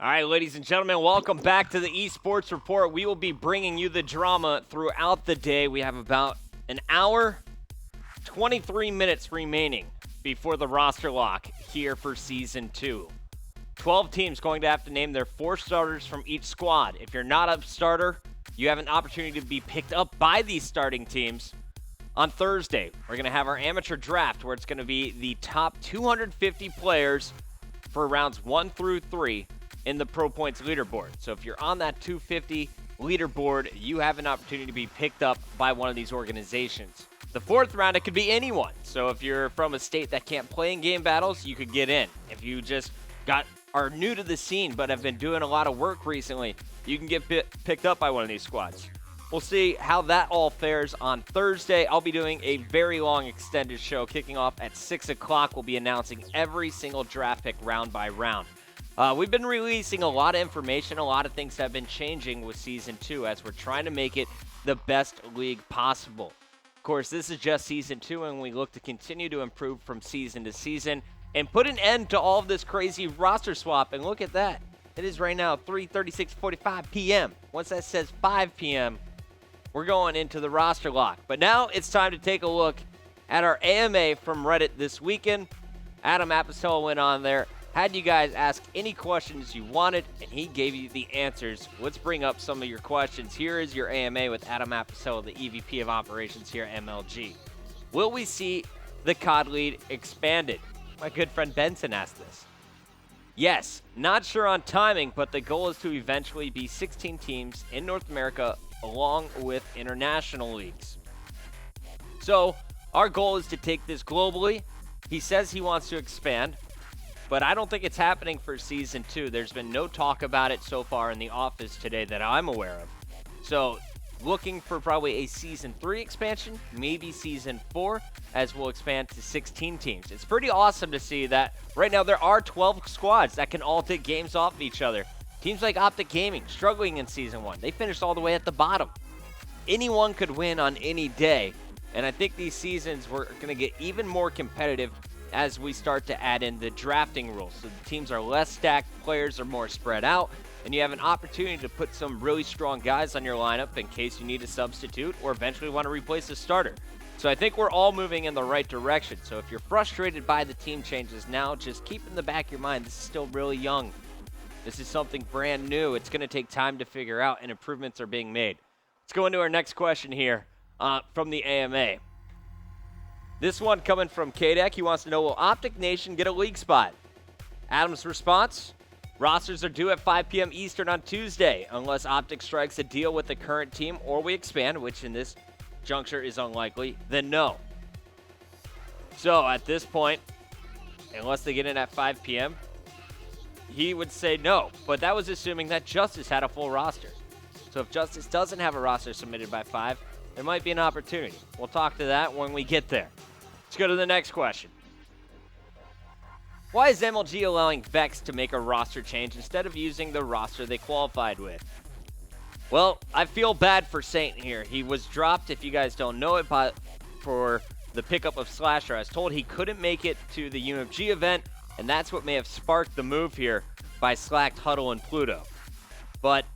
All right, ladies and gentlemen, welcome back to the eSports Report. We will be bringing you the drama throughout the day. We have about an hour, 23 minutes remaining before the roster lock here for Season 2. 12 teams going to have to name their 4 starters from each squad. If you're not a starter, you have an opportunity to be picked up by these starting teams. On Thursday, we're going to have our amateur draft where it's going to be the top 250 players for rounds 1 through 3 in the Pro Points leaderboard. So if you're on that 250 leaderboard, you have an opportunity to be picked up by one of these organizations. The 4th round, it could be anyone. So if you're from a state that can't play in game battles, you could get in. If you just are new to the scene but have been doing a lot of work recently, you can get picked up by one of these squads. We'll see how that all fares on Thursday. I'll be doing a very long extended show kicking off at 6 o'clock. We'll be announcing every single draft pick round by round. We've been releasing a lot of information. A lot of things have been changing with Season 2 as we're trying to make it the best league possible. Of course, this is just Season 2, and we look to continue to improve from season to season and put an end to all of this crazy roster swap. And look at that. It is right now 3:36:45 p.m. Once that says 5 p.m., we're going into the roster lock. But now it's time to take a look at our AMA from Reddit this weekend. Adam Apicella went on there, had you guys ask any questions you wanted, and he gave you the answers. Let's bring up some of your questions. Here is your AMA with Adam Apicella, the EVP of Operations here at MLG. Will we see the COD lead expanded? My good friend Benson asked this. Yes, not sure on timing, but the goal is to eventually be 16 teams in North America along with international leagues. So our goal is to take this globally. He says he wants to expand, but I don't think it's happening for Season 2. There's been no talk about it so far in the office today that I'm aware of. So looking for probably a Season 3 expansion, maybe Season 4, as we'll expand to 16 teams. It's pretty awesome to see that right now there are 12 squads that can all take games off of each other. Teams like Optic Gaming struggling in Season 1. They finished all the way at the bottom. Anyone could win on any day, and I think these seasons we're going to get even more competitive as we start to add in the drafting rules. So the teams are less stacked, players are more spread out, and you have an opportunity to put some really strong guys on your lineup in case you need a substitute or eventually want to replace a starter. So I think we're all moving in the right direction. So if you're frustrated by the team changes now, just keep in the back of your mind, this is still really young. This is something brand new. It's going to take time to figure out, and improvements are being made. Let's go into our next question here from the AMA. This one coming from KDEC. He wants to know, will Optic Nation get a league spot? Adam's response, rosters are due at 5 p.m. Eastern on Tuesday, unless Optic strikes a deal with the current team or we expand, which in this juncture is unlikely, then no. So at this point, unless they get in at 5 p.m., he would say no, but that was assuming that Justice had a full roster. So if Justice doesn't have a roster submitted by 5, there might be an opportunity. We'll talk to that when we get there. Let's go to the next question. Why is MLG allowing Vex to make a roster change instead of using the roster they qualified with? Well, I feel bad for Saint here. He was dropped, if you guys don't know it, for the pickup of Slasher. I was told he couldn't make it to the UMG event, and that's what may have sparked the move here by Slacked, Huddle, and Pluto. But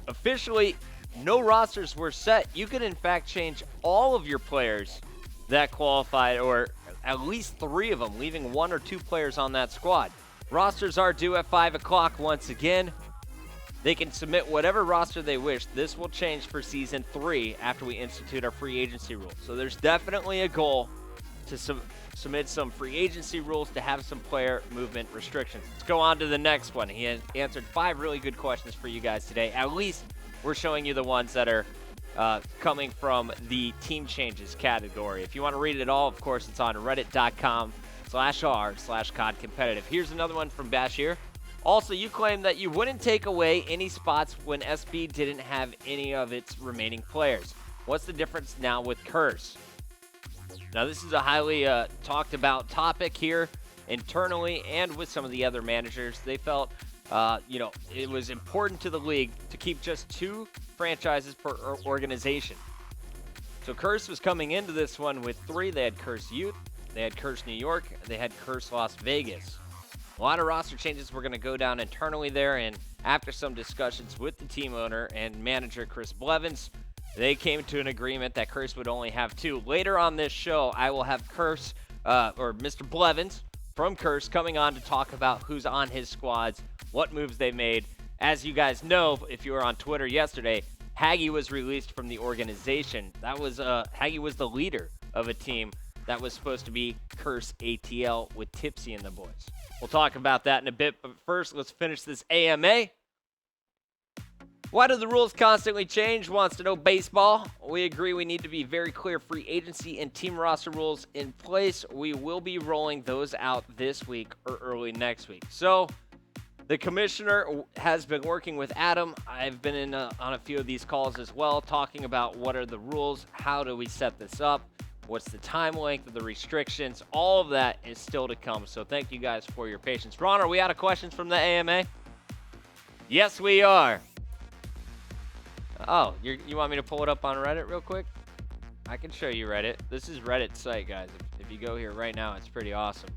officially, no rosters were set. You could, in fact, change all of your players that qualified, or at least 3 of them, leaving 1 or 2 players on that squad. Rosters are due at 5 o'clock once again. They can submit whatever roster they wish. This will change for Season 3 after we institute our free agency rules. So there's definitely a goal to submit some free agency rules to have some player movement restrictions. Let's go on to the next one. He has answered 5 really good questions for you guys today. At least we're showing you the ones that are coming from the team changes category. If you want to read it all, of course, it's on reddit.com/r/COD competitive. Here's another one from Bashir. Also, you claim that you wouldn't take away any spots when SB didn't have any of its remaining players. What's the difference now with Curse? Now, this is a highly talked about topic here internally and with some of the other managers. They felt, it was important to the league to keep just 2 franchises per organization. So Curse was coming into this one with 3. They had Curse Youth, they had Curse New York, they had Curse Las Vegas. A lot of roster changes we're going to go down internally there, and after some discussions with the team owner and manager Chris Blevins, they came to an agreement that Curse would only have 2. Later on this show, I will have Curse, or Mr. Blevins from Curse, coming on to talk about who's on his squads, what moves they made. As you guys know, if you were on Twitter yesterday, Haggy was released from the organization. That was Haggy was the leader of a team that was supposed to be Curse ATL with Tipsy and the boys. We'll talk about that in a bit, but first, let's finish this AMA. Why do the rules constantly change? Wants to know baseball. We agree we need to be very clear free agency and team roster rules in place. We will be rolling those out this week or early next week. So, the commissioner has been working with Adam. I've been in on a few of these calls as well, talking about what are the rules, how do we set this up, what's the time length of the restrictions. All of that is still to come, so thank you guys for your patience. Ron, are we out of questions from the AMA? Yes, we are. Oh, you want me to pull it up on Reddit real quick? I can show you Reddit. This is Reddit's site, guys. If you go here right now, it's pretty awesome.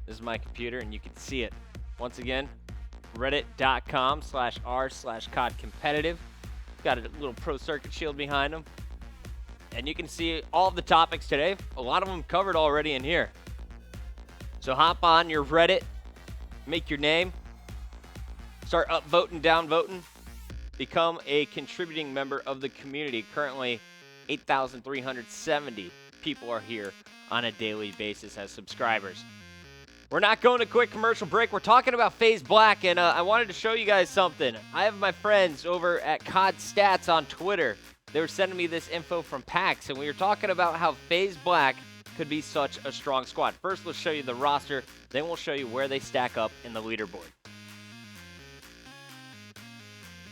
This is my computer, and you can see it. Once again, reddit.com/r/COD-competitive. Got a little Pro Circuit Shield behind them. And you can see all of the topics today. A lot of them covered already in here. So hop on your Reddit, make your name, start up voting, down voting, become a contributing member of the community. Currently, 8,370 people are here on a daily basis as subscribers. We're not going to quick commercial break. We're talking about FaZe Black, and I wanted to show you guys something. I have my friends over at COD Stats on Twitter. They were sending me this info from PAX, and we were talking about how FaZe Black could be such a strong squad. First, let's show you the roster. Then we'll show you where they stack up in the leaderboard.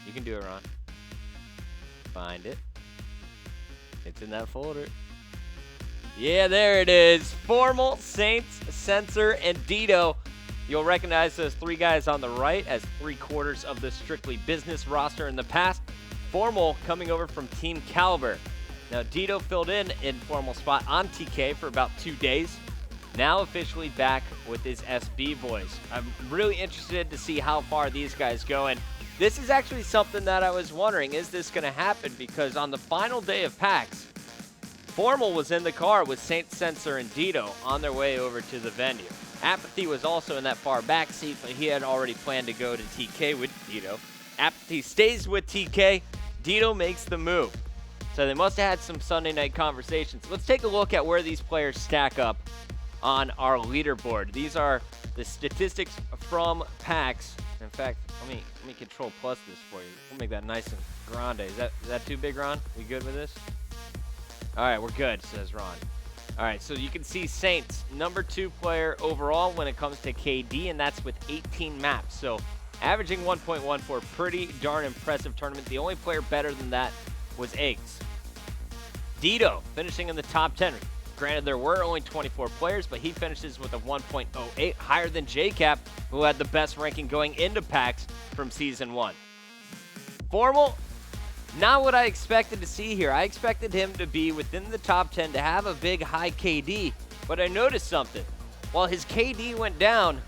You can do it, Ron. Find it. It's in that folder. Yeah, there it is. Formal, Saints, Sensor, and Dito. You'll recognize those 3 guys on the right as 3/4 of the Strictly Business roster in the past. Formal coming over from Team Caliber. Now, Dito filled in Formal spot on TK for about 2 days. Now officially back with his SB boys. I'm really interested to see how far these guys go. And this is actually something that I was wondering, is this going to happen? Because on the final day of PAX, Formal was in the car with Saint, Sensor, and Dito on their way over to the venue. Apathy was also in that far back seat, but he had already planned to go to TK with Dito. Apathy stays with TK. Dito makes the move. So they must have had some Sunday night conversations. Let's take a look at where these players stack up on our leaderboard. These are the statistics from PAX. In fact, let me control plus this for you. We'll make that nice and grande. Is that too big, Ron? We good with this? All right, we're good, says Ron. All right, so you can see Saints, number 2 player overall when it comes to KD, and that's with 18 maps. So averaging 1.14, pretty darn impressive tournament. The only player better than that was Eggs. Dito finishing in the top 10. Granted, there were only 24 players, but he finishes with a 1.08, higher than JCap, who had the best ranking going into PAX from Season 1. Formal, not what I expected to see here. I expected him to be within the top 10 to have a big high KD, but I noticed something. While his KD went down,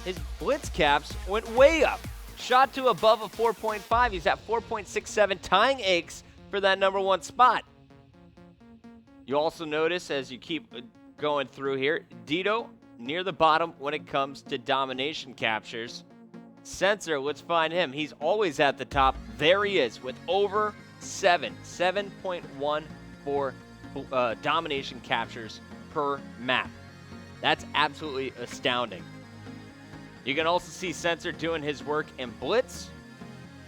his blitz caps went way up. Shot to above a 4.5. He's at 4.67, tying Eggs for that number 1 spot. You also notice as you keep going through here, Dito near the bottom when it comes to domination captures. Sensor, let's find him. He's always at the top. There he is with over 7.14 domination captures per map. That's absolutely astounding. You can also see Sensor doing his work in Blitz.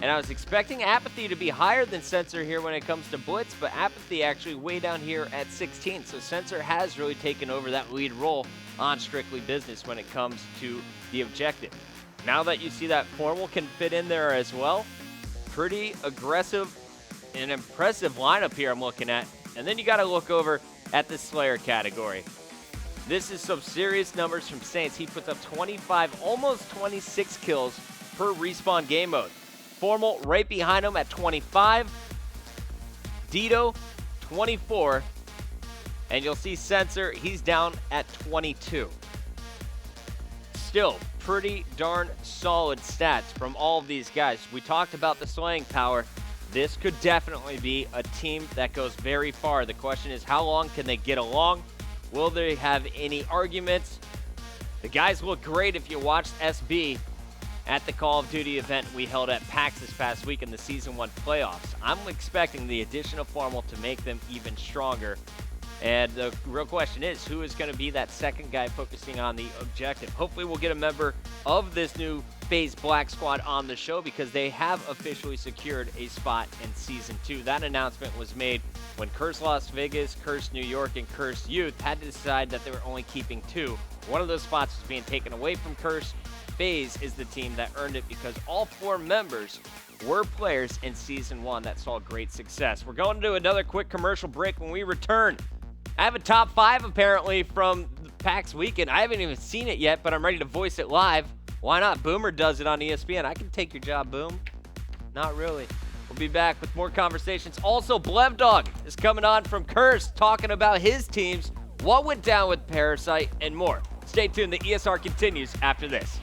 And I was expecting Apathy to be higher than Sensor here when it comes to Blitz, but Apathy actually way down here at 16. So Sensor has really taken over that lead role on Strictly Business when it comes to the objective. Now that you see that Formal can fit in there as well, pretty aggressive and impressive lineup here I'm looking at. And then you got to look over at the Slayer category. This is some serious numbers from Saints. He puts up 25, almost 26 kills per respawn game mode. Formal right behind him at 25. Dito, 24. And you'll see Sensor, he's down at 22. Still pretty darn solid stats from all of these guys. We talked about the slaying power. This could definitely be a team that goes very far. The question is, how long can they get along? Will they have any arguments? The guys look great if you watched SB at the Call of Duty event we held at PAX this past week in the Season 1 playoffs. I'm expecting the addition of Formal to make them even stronger. And the real question is, who is going to be that second guy focusing on the objective? Hopefully we'll get a member of this new FaZe Black Squad on the show because they have officially secured a spot in Season 2. That announcement was made when Curse Las Vegas, Curse New York, and Curse Youth had to decide that they were only keeping 2. One of those spots was being taken away from Curse. FaZe is the team that earned it because all 4 members were players in Season 1 that saw great success. We're going to do another quick commercial break. When we return, I have a top 5 apparently from the PAX weekend. I haven't even seen it yet, but I'm ready to voice it live. Why not? Boomer does it on ESPN. I can take your job, Boom. Not really. We'll be back with more conversations. Also, Blevdog is coming on from Curse talking about his teams, what went down with Parasite, and more. Stay tuned. The ESR continues after this.